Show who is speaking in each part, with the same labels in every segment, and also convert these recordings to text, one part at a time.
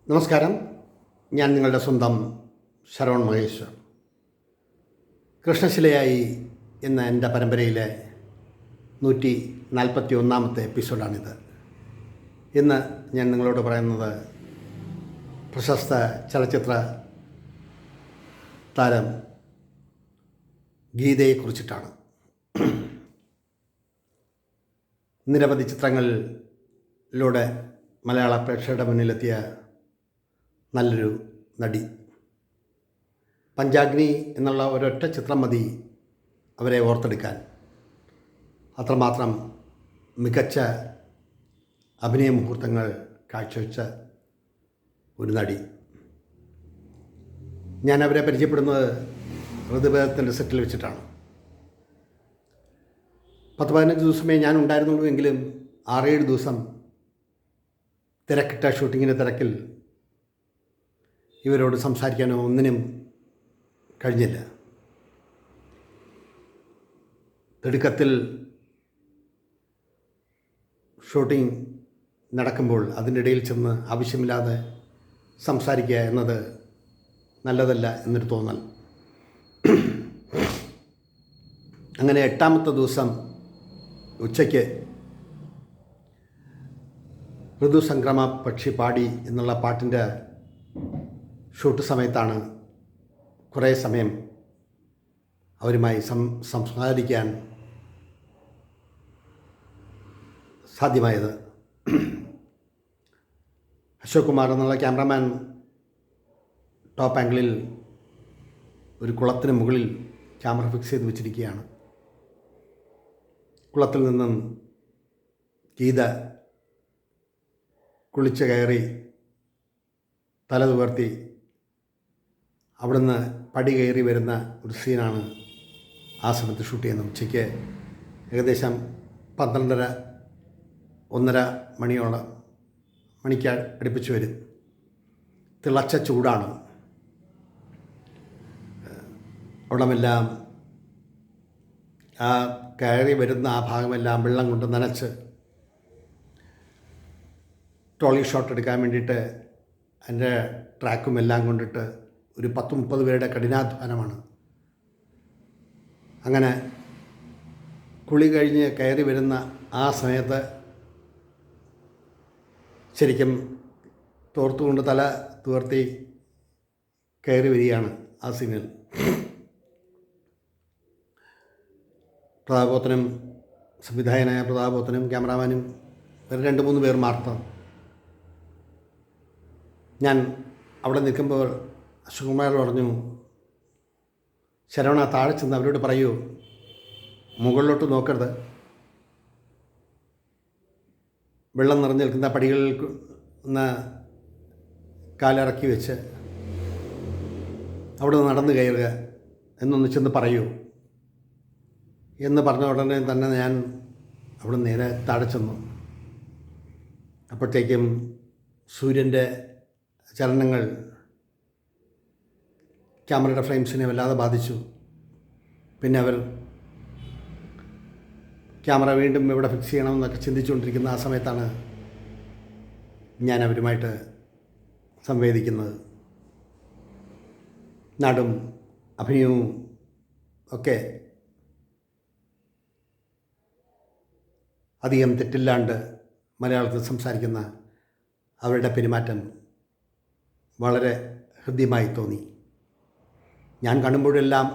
Speaker 1: നമസ്കാരം. ഞാൻ നിങ്ങളുടെ സ്വന്തം ശരവൺ മഹേശ്വർ. കൃഷ്ണശിലയായി എന്ന എൻ്റെ പരമ്പരയിലെ 141 എപ്പിസോഡാണിത്. ഇന്ന് ഞാൻ നിങ്ങളോട് പറയുന്നത് പ്രശസ്ത ചലച്ചിത്ര താരം ഗീതയെക്കുറിച്ചിട്ടാണ്. നിരവധി ചിത്രങ്ങളിലൂടെ മലയാള പ്രേക്ഷകരുടെ മുന്നിലെത്തിയ നല്ലൊരു നടി. പഞ്ചാഗ്നി എന്നുള്ള ഒരൊറ്റ ചിത്രം മതി അവരെ ഓർത്തെടുക്കാൻ. അത്രമാത്രം മികച്ച അഭിനയ മുഹൂർത്തങ്ങൾ കാഴ്ചവെച്ച ഒരു നടി. ഞാൻ അവരെ പരിചയപ്പെടുന്നത് ഋതുഭേദത്തിൻ്റെ സെറ്റിൽ വെച്ചിട്ടാണ്. 10-15 ദിവസമേ ഞാൻ ഉണ്ടായിരുന്നുള്ളൂ. എങ്കിലും 6-7 ദിവസം തിരക്കിട്ട ഷൂട്ടിങ്ങിൻ്റെ തിരക്കിൽ ഇവരോട് സംസാരിക്കാനോ ഒന്നിനും കഴിഞ്ഞില്ല. തിടുക്കത്തിൽ ഷൂട്ടിംഗ് നടക്കുമ്പോൾ അതിൻ്റെ ഇടയിൽ ചെന്ന് ആവശ്യമില്ലാതെ സംസാരിക്കുക എന്നത് നല്ലതല്ല എന്നൊരു തോന്നൽ. അങ്ങനെ 8ാമത്തെ ദിവസം ഉച്ചയ്ക്ക് ഋതുസംക്രമ പക്ഷി പാടി എന്നുള്ള പാട്ടിൻ്റെ ഷൂട്ട് സമയത്താണ് കുറേ സമയം അവരുമായി സംസാരിക്കാൻ സാധ്യമായത്. അശോക് കുമാർ എന്നുള്ള ക്യാമറാമാൻ ടോപ്പ് ആംഗിളിൽ ഒരു കുളത്തിന് മുകളിൽ ക്യാമറ ഫിക്സ് ചെയ്ത് വെച്ചിരിക്കുകയാണ്. കുളത്തിൽ നിന്നും ഗീത കുളിച്ച് കയറി തല തുവർത്തി അവിടുന്ന് പടി കയറി വരുന്ന ഒരു സീനാണ് ആ സമയത്ത് ഷൂട്ട് ചെയ്യുന്നത്. ഉച്ചയ്ക്ക് ഏകദേശം 12:30-1:30 മണിക്ക് അടുപ്പിച്ച് വരും. തിളച്ച ചൂടാണ്. അവിടമെല്ലാം ആ കയറി വരുന്ന ആ ഭാഗമെല്ലാം വെള്ളം കൊണ്ട് നനച്ച് ട്രോളി ഷോട്ട് എടുക്കാൻ വേണ്ടിയിട്ട് അതിൻ്റെ ട്രാക്കും എല്ലാം കൊണ്ടിട്ട് ഒരു 10-30 പേരുടെ കഠിനാധ്വാനമാണ്. അങ്ങനെ കുളി കഴിഞ്ഞ് കയറി വരുന്ന ആ സമയത്ത് ശരിക്കും തോർത്തുകൊണ്ട് തല തുവർത്തി കയറി വരികയാണ് ആ സീനിൽ. പ്രതാപോത്തനും സംവിധായകനായ പ്രതാപോത്തനും ക്യാമറാമാനും വേറെ 2-3 പേർ മാത്രം. ഞാൻ അവിടെ നിൽക്കുമ്പോൾ അശോകുമാർ പറഞ്ഞു, ശരവണ താഴെ ചെന്ന് അവരോട് പറയൂ, മുകളിലോട്ട് നോക്കരുത്, വെള്ളം നിറഞ്ഞു നിൽക്കുന്ന പടികളിൽ ഒന്ന് കാലിറക്കി വെച്ച് അവിടെ നടന്നു കയറുക എന്നൊന്ന് ചെന്ന് പറയൂ എന്ന് പറഞ്ഞ ഉടനെ തന്നെ ഞാൻ അവിടെ നേരെ താഴെ ചെന്നു. അപ്പോഴത്തേക്കും സൂര്യൻ്റെ ചലനങ്ങൾ ക്യാമറയുടെ ഫ്രെയിംസിനെ വല്ലാതെ ബാധിച്ചു. പിന്നെ അവർ ക്യാമറ വീണ്ടും ഇവിടെ ഫിക്സ് ചെയ്യണമെന്നൊക്കെ ചിന്തിച്ചുകൊണ്ടിരിക്കുന്ന ആ സമയത്താണ് ഞാൻ അവരുമായിട്ട് സംവേദിക്കുന്നത്. നാടും അഭിനയവും ഒക്കെ അധികം തെറ്റില്ലാണ്ട് മലയാളത്തിൽ സംസാരിക്കുന്ന അവരുടെ പെരുമാറ്റം വളരെ ഹൃദ്യമായി തോന്നി. ഞാൻ കാണുമ്പോഴെല്ലാം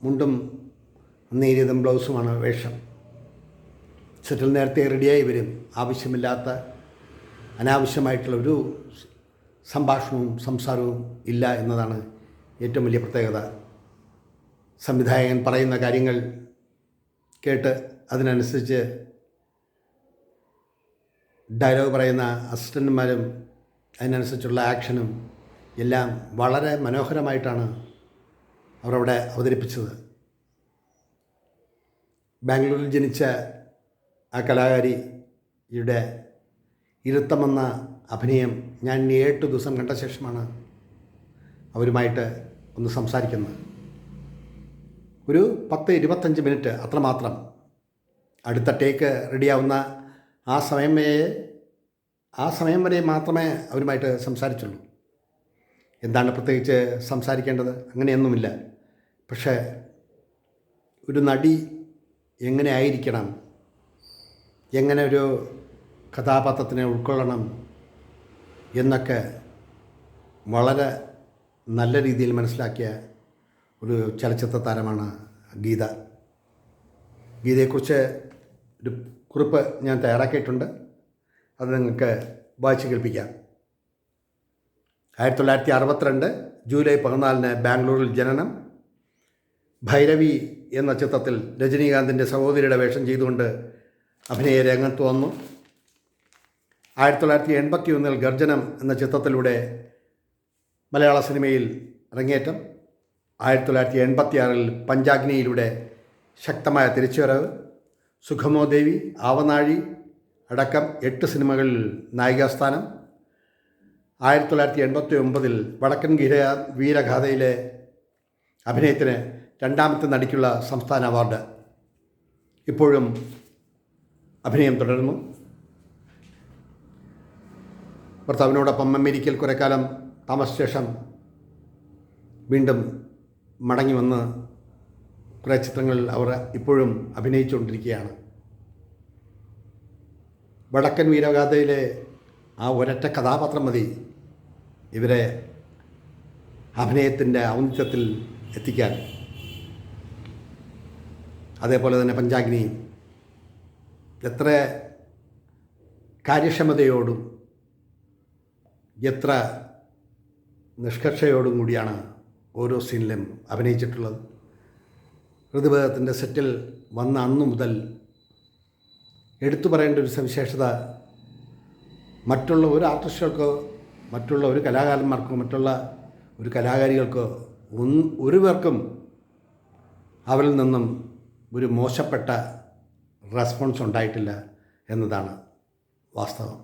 Speaker 1: മുണ്ടും നേരിയതും ബ്ലൗസുമാണ് വേഷം. സെറ്റിൽ നേരത്തെ റെഡിയായി വരും. ആവശ്യമില്ലാത്ത അനാവശ്യമായിട്ടുള്ള ഒരു സംഭാഷണവും സംസാരവും ഇല്ല എന്നതാണ് ഏറ്റവും വലിയ പ്രത്യേകത. സംവിധായകൻ പറയുന്ന കാര്യങ്ങൾ കേട്ട് അതിനനുസരിച്ച് ഡയലോഗ് പറയുന്ന അസിസ്റ്റൻ്റുമാരും അതിനനുസരിച്ചുള്ള ആക്ഷനും എല്ലാം വളരെ മനോഹരമായിട്ടാണ് അവരവിടെ അവതരിപ്പിച്ചത്. ബാംഗ്ലൂരിൽ ജനിച്ച ആ കലാകാരിയുടെ ഇരുത്തമെന്ന അഭിനയം ഞാൻ 8 ദിവസം കണ്ട ശേഷമാണ് അവരുമായിട്ട് ഒന്ന് സംസാരിക്കുന്നത്. ഒരു 10-25 മിനിറ്റ് അത്രമാത്രം. അടുത്ത ടേക്ക് റെഡിയാവുന്ന ആ സമയം വരെ മാത്രമേ അവരുമായിട്ട് സംസാരിച്ചുള്ളൂ. എന്താണ് പ്രത്യേകിച്ച് സംസാരിക്കേണ്ടത്? അങ്ങനെയൊന്നുമില്ല. പക്ഷേ ഒരു നടി എങ്ങനെ ആയിരിക്കണം, എങ്ങനെ ഒരു കഥാപാത്രത്തിനെ ഉൾക്കൊള്ളണം എന്നൊക്കെ വളരെ നല്ല രീതിയിൽ മനസ്സിലാക്കിയ ഒരു ചലച്ചിത്ര താരമാണ് ഗീത. ഗീതയെക്കുറിച്ച് ഒരു കുറിപ്പ് ഞാൻ തയ്യാറാക്കിയിട്ടുണ്ട്. അത് നിങ്ങൾക്ക് വായിച്ച് കേൾപ്പിക്കാം. 1962 ജൂലൈ 14 ബാംഗ്ലൂരിൽ ജനനം. ഭൈരവി എന്ന ചിത്രത്തിൽ രജനീകാന്തിൻ്റെ സഹോദരിയുടെ വേഷം ചെയ്തുകൊണ്ട് അഭിനയ രംഗത്ത് വന്നു. 1981 ഗർജനം എന്ന ചിത്രത്തിലൂടെ മലയാള സിനിമയിൽ അരങ്ങേറ്റം. 1986 പഞ്ചാഗ്നിയിലൂടെ ശക്തമായ തിരിച്ചുവരവ്. സുഖമോ ദേവി, ആവനാഴി അടക്കം 8 സിനിമകളിൽ നായികാസ്ഥാനം. 1989 വടക്കൻ വീരഗാഥയിലെ അഭിനയത്തിന് രണ്ടാമത്തെ നടിക്കുള്ള സംസ്ഥാന അവാർഡ്. ഇപ്പോഴും അഭിനയം തുടരുന്നു. ഭർത്താവിനോടൊപ്പം അമേരിക്കയിൽ കുറേക്കാലം താമസിച്ച ശേഷം വീണ്ടും മടങ്ങി വന്ന് കുറേ ചിത്രങ്ങളിൽ അവർ ഇപ്പോഴും അഭിനയിച്ചുകൊണ്ടിരിക്കുകയാണ്. വടക്കൻ വീരഗാഥയിലെ ആ ഒരൊറ്റ കഥാപാത്രം മതി ഇവരെ അഭിനയത്തിൻ്റെ ഔന്നത്യത്തിൽ എത്തിക്കാൻ. അതേപോലെ തന്നെ പഞ്ചാഗ്നി എത്ര കാര്യക്ഷമതയോടും എത്ര നിഷ്കർഷയോടും കൂടിയാണ് ഓരോ സീനിലും അഭിനയിച്ചിട്ടുള്ളത്. ഋതുഭേദത്തിൻ്റെ സെറ്റിൽ വന്ന അന്നു മുതൽ എടുത്തു പറയേണ്ട ഒരു സവിശേഷത, മറ്റുള്ള ഒരു ആർട്ടിസ്റ്റുകൾക്കോ മറ്റുള്ള ഒരു കലാകാരന്മാർക്കോ മറ്റുള്ള ഒരു കലാകാരികൾക്കോ ഒരു പേർക്കും അവരിൽ നിന്നും ഒരു മോശപ്പെട്ട റെസ്പോൺസ് ഉണ്ടായിട്ടില്ല എന്നതാണ് വാസ്തവം.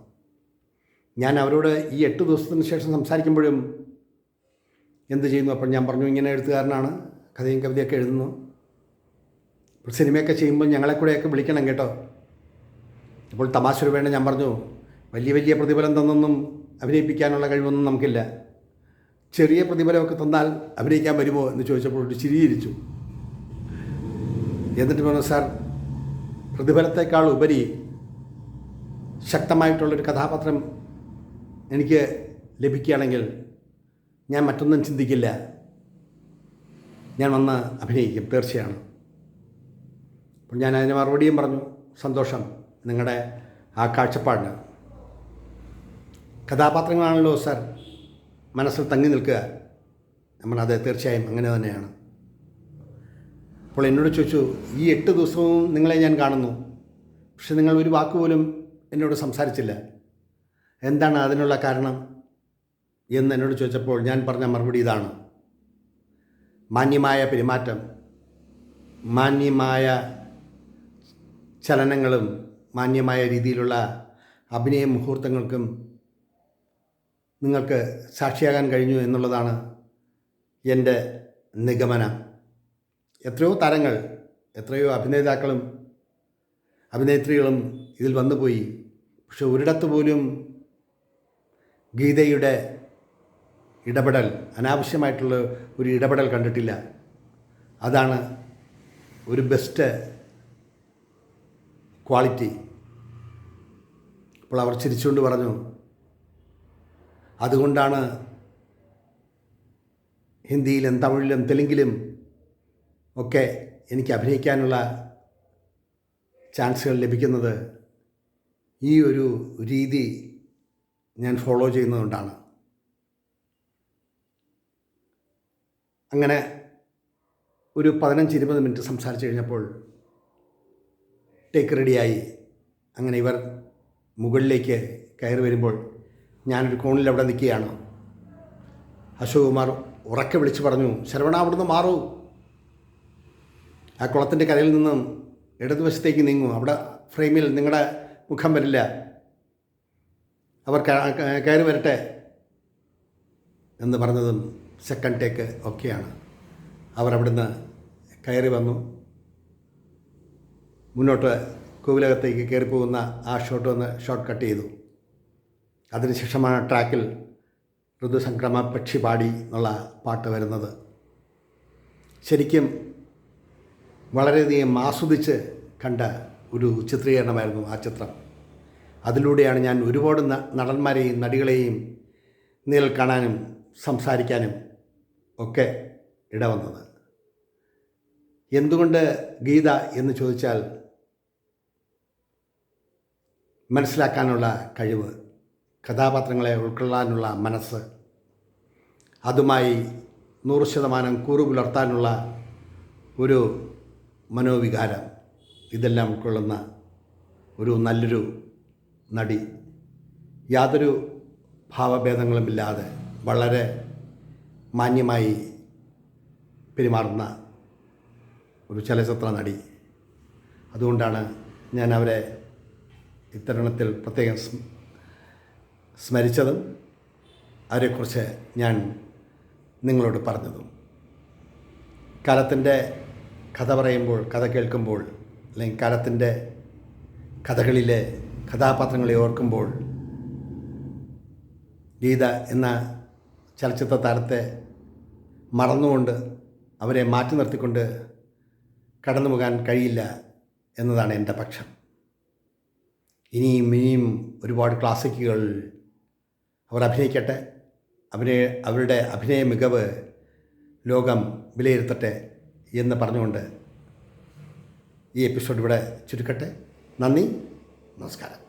Speaker 1: ഞാൻ അവരോട് ഈ 8 ദിവസത്തിന് ശേഷം സംസാരിക്കുമ്പോഴും എന്ത് ചെയ്യുന്നു, അപ്പോൾ ഞാൻ പറഞ്ഞു ഇങ്ങനെ എഴുത്തുകാരനാണ്, കഥയും കവിതയൊക്കെ എഴുതുന്നു, സിനിമയൊക്കെ ചെയ്യുമ്പോൾ ഞങ്ങളെ കൂടെയൊക്കെ വിളിക്കണം കേട്ടോ. അപ്പോൾ തമാശ വേണ്ട ഞാൻ പറഞ്ഞു, വലിയ വലിയ പ്രതിഫലം തന്നൊന്നും അഭിനയിപ്പിക്കാനുള്ള കഴിവൊന്നും നമുക്കില്ല, ചെറിയ പ്രതിഫലമൊക്കെ തന്നാൽ അഭിനയിക്കാൻ വരുമോ എന്ന് ചോദിച്ചപ്പോൾ ഒരു ചിരിയിരിച്ചു. എന്നിട്ട് പറഞ്ഞു, സാർ പ്രതിഫലത്തേക്കാൾ ഉപരി ശക്തമായിട്ടുള്ളൊരു കഥാപാത്രം എനിക്ക് ലഭിക്കുകയാണെങ്കിൽ ഞാൻ മറ്റൊന്നും ചിന്തിക്കില്ല, ഞാൻ വന്ന് അഭിനയിക്കും, തീർച്ചയാണ്. അപ്പോൾ ഞാൻ അതിന് മറുപടിയും പറഞ്ഞു, സന്തോഷം നിങ്ങളുടെ ആ കാഴ്ചപ്പാടിന്. കഥാപാത്രങ്ങളാണല്ലോ സാർ മനസ്സിൽ തങ്ങി നിൽക്കുക. നമ്മൾ അതെ, തീർച്ചയായും അങ്ങനെ തന്നെയാണ്. അപ്പോൾ എന്നോട് ചോദിച്ചു, ഈ 8 ദിവസവും നിങ്ങളെ ഞാൻ കാണുന്നു, പക്ഷെ നിങ്ങൾ ഒരു വാക്കുപോലും എന്നോട് സംസാരിച്ചില്ല, എന്താണ് അതിനുള്ള കാരണം എന്ന് എന്നോട് ചോദിച്ചപ്പോൾ ഞാൻ പറഞ്ഞ മറുപടി ഇതാണ്: മാന്യമായ പെരുമാറ്റം, മാന്യമായ ചലനങ്ങളും മാന്യമായ രീതിയിലുള്ള അഭിനയ മുഹൂർത്തങ്ങൾക്കും നിങ്ങൾക്ക് സാക്ഷിയാകാൻ കഴിഞ്ഞു എന്നുള്ളതാണ് എൻ്റെ നിഗമനം. എത്രയോ താരങ്ങൾ, എത്രയോ അഭിനേതാക്കളും അഭിനേത്രികളും ഇതിൽ വന്നുപോയി, പക്ഷെ ഒരിടത്ത് പോലും ഗീതയുടെ ഇടപെടൽ, അനാവശ്യമായിട്ടുള്ള ഒരു ഇടപെടൽ കണ്ടിട്ടില്ല. അതാണ് ഒരു ബെസ്റ്റ് ക്വാളിറ്റി. അപ്പോൾ അവർ ചിരിച്ചുകൊണ്ട് പറഞ്ഞു, അതുകൊണ്ടാണ് ഹിന്ദിയിലും തമിഴിലും തെലുങ്കിലും ഒക്കെ എനിക്ക് അഭിനയിക്കാനുള്ള ചാൻസുകൾ ലഭിക്കുന്നത്. ഈ ഒരു രീതി ഞാൻ ഫോളോ ചെയ്യുന്നതുകൊണ്ടാണ്. അങ്ങനെ ഒരു 15-20 മിനിറ്റ് സംസാരിച്ച് കഴിഞ്ഞപ്പോൾ ടേക്ക് റെഡിയായി. അങ്ങനെ ഇവർ മുകളിലേക്ക് കയറി വരുമ്പോൾ ഞാനൊരു കോണിൽ അവിടെ നിൽക്കുകയാണ്. അശോക് കുമാർ ഉറക്കെ വിളിച്ച് പറഞ്ഞു, ശരവണ അവിടുന്ന് മാറൂ, ആ കുളത്തിൻ്റെ കരയിൽ നിന്നും ഇടതുവശത്തേക്ക് നീങ്ങൂ, അവിടെ ഫ്രെയിമിൽ നിങ്ങളുടെ മുഖം വരില്ല, അവർ കയറി വരട്ടെ എന്ന് പറഞ്ഞതും സെക്കൻഡ് ടേക്ക് ഒക്കെയാണ്. അവർ അവിടുന്ന് കയറി വന്നു. മുന്നോട്ട് കോവിലകത്തേക്ക് കയറിപ്പോകുന്ന ആ ഷോട്ട് കട്ട് ചെയ്തു. അതിനുശേഷമാണ് ട്രാക്കിൽ ഋതുസംക്രമ പക്ഷി പാടി എന്നുള്ള പാട്ട് വരുന്നത്. ശരിക്കും വളരെയധികം ആസ്വദിച്ച് കണ്ട ഒരു ചിത്രീകരണമായിരുന്നു ആ ചിത്രം. അതിലൂടെയാണ് ഞാൻ ഒരുപാട് നടന്മാരെയും നടികളെയും നേരിൽ കാണാനും സംസാരിക്കാനും ഒക്കെ ഇടവന്നത്. എന്തുകൊണ്ട് ഗീത എന്ന് ചോദിച്ചാൽ മനസ്സിലാക്കാനുള്ള കഴിവ്, കഥാപാത്രങ്ങളെ ഉൾക്കൊള്ളാനുള്ള മനസ്സ്, അതുമായി 100% കൂറുപുലർത്താനുള്ള ഒരു മനോവികാരം, ഇതെല്ലാം ഉൾക്കൊള്ളുന്ന ഒരു നല്ലൊരു നടി, യാതൊരു ഭാവഭേദങ്ങളുമില്ലാതെ വളരെ മാന്യമായി പെരുമാറുന്ന ഒരു ചലച്ചിത്ര നടി. അതുകൊണ്ടാണ് ഞാൻ അവരെ ഇത്തരുണത്തിൽ പ്രത്യേകം സ്മരിച്ചതും അവരെക്കുറിച്ച് ഞാൻ നിങ്ങളോട് പറഞ്ഞതും. കാലത്തിൻ്റെ കഥ പറയുമ്പോൾ, കഥ കേൾക്കുമ്പോൾ, അല്ലെങ്കിൽ കാലത്തിൻ്റെ കഥകളിലെ കഥാപാത്രങ്ങളെ ഓർക്കുമ്പോൾ ഗീത എന്ന ചലച്ചിത്ര താരത്തെ മറന്നുകൊണ്ട് അവരെ മാറ്റി നിർത്തിക്കൊണ്ട് കടന്നു പോകാൻ കഴിയില്ല എന്നതാണ് എൻ്റെ പക്ഷം. ഇനിയും ഒരുപാട് ക്ലാസിക്കുകൾ അവർ അഭിനയിക്കട്ടെ. അവരുടെ അഭിനയ മികവ് ലോകം വിലയിരുത്തട്ടെ എന്ന് പറഞ്ഞുകൊണ്ട് ഈ എപ്പിസോഡ് ഇവിടെ ചുരുക്കട്ടെ. നന്ദി, നമസ്കാരം.